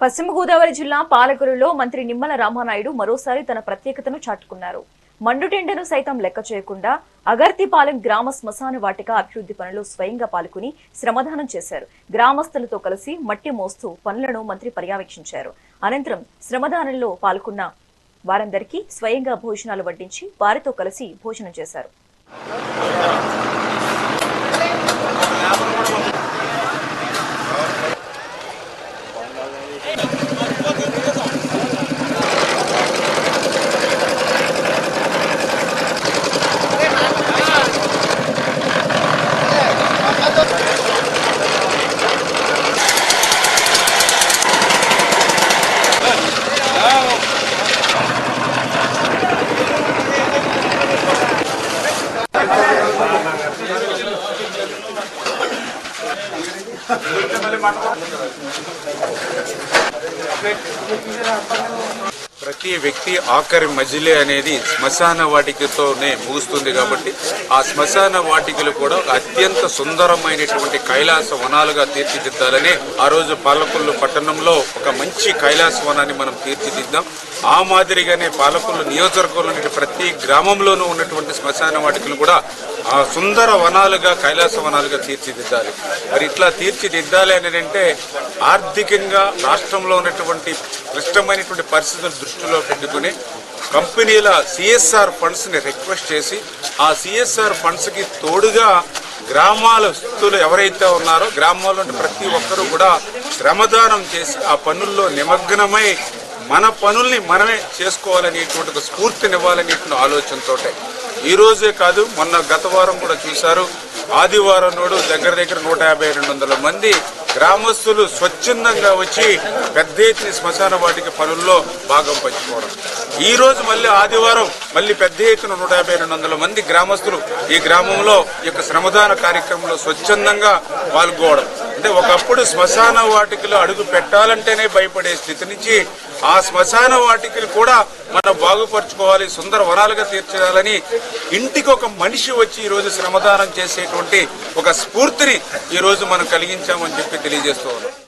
పశ్చిమ గోదావరి జిల్లా పాలకొల్లులో మంత్రి నిమ్మల రామానాయుడు మరోసారి తన ప్రత్యేకతను చాటుకున్నారు. మండుటెండను సైతం లెక్క చేయకుండా అగర్తిపాలెం గ్రామ శ్మశాన వాటిక అభివృద్ధి పనులు స్వయంగా పాల్గొని శ్రమదానం చేశారు. గ్రామస్తులతో కలిసి మట్టి మోస్తూ పనులను మంత్రి పర్యవేక్షించారు. అనంతరం శ్రమదానంలో పాల్గొన్న వారందరికీ స్వయంగా భోజనాలు వడ్డించి వారితో కలిసి భోజనం చేశారు. ప్రతి వ్యక్తి ఆఖరి మజిలీ అనేది శ్మశాన వాటికతోనే ముగుస్తుంది కాబట్టి ఆ శ్మశాన వాటికలు కూడా అత్యంత సుందరమైనటువంటి కైలాస వనాలుగా తీర్చిదిద్దాలని ఆ రోజు పాలకొల్లు పట్టణంలో ఒక మంచి కైలాస వనాన్ని మనం తీర్చిదిద్దాం. ఆ మాదిరిగానే పాలకొల్లు నియోజకవర్గంలోని ప్రతి గ్రామంలోనూ ఉన్నటువంటి శ్మశాన వాటికలు కూడా ఆ సుందర వనాలుగా కైలాస వనాలుగా తీర్చిదిద్దాలి. మరి ఇట్లా తీర్చిదిద్దాలి అని అంటే ఆర్థికంగా రాష్ట్రంలో ఉన్నటువంటి క్లిష్టమైనటువంటి పరిస్థితులు దృష్టిలో పెట్టుకుని కంపెనీల సిఎస్ఆర్ ఫండ్స్ ని రిక్వెస్ట్ చేసి ఆ సిఎస్ఆర్ ఫండ్స్ కి తోడుగా గ్రామాలస్తులు ఎవరైతే ఉన్నారో గ్రామాల్లో ప్రతి ఒక్కరూ కూడా శ్రమదానం చేసి ఆ పనుల్లో నిమగ్నమై మన పనుల్ని మనమే చేసుకోవాలనేటువంటి ఒక స్ఫూర్తినివ్వాలనేటువంటి ఆలోచనతో ఈ రోజే కాదు మొన్న గత వారం కూడా చూశారు. ఆదివారం నాడు దగ్గర 150-200 మంది గ్రామస్తులు స్వచ్ఛందంగా వచ్చి పెద్ద ఎత్తున శ్మశాన వాటిక పనుల్లో భాగం పంచుకోవడం. ఈ రోజు మళ్ళీ ఆదివారం మళ్ళీ పెద్ద ఎత్తున 150-200 మంది గ్రామస్తులు ఈ గ్రామంలో ఈ యొక్క శ్రమదాన కార్యక్రమంలో స్వచ్ఛందంగా పాల్గొనడం. అంటే ఒకప్పుడు శ్మశాన వాటికలు అడుగు పెట్టాలంటేనే భయపడే స్థితి నుంచి ఆ శ్మశాన వాటికలు కూడా మనం బాగుపరచుకోవాలి, సుందర వనాలుగా తీర్చాలని ఇంటికి ఒక మనిషి వచ్చి ఈ రోజు శ్రమదానం చేసేటువంటి ఒక స్ఫూర్తిని ఈ రోజు మనం కలిగించామని చెప్పి తెలియజేస్తూ ఉన్నాం.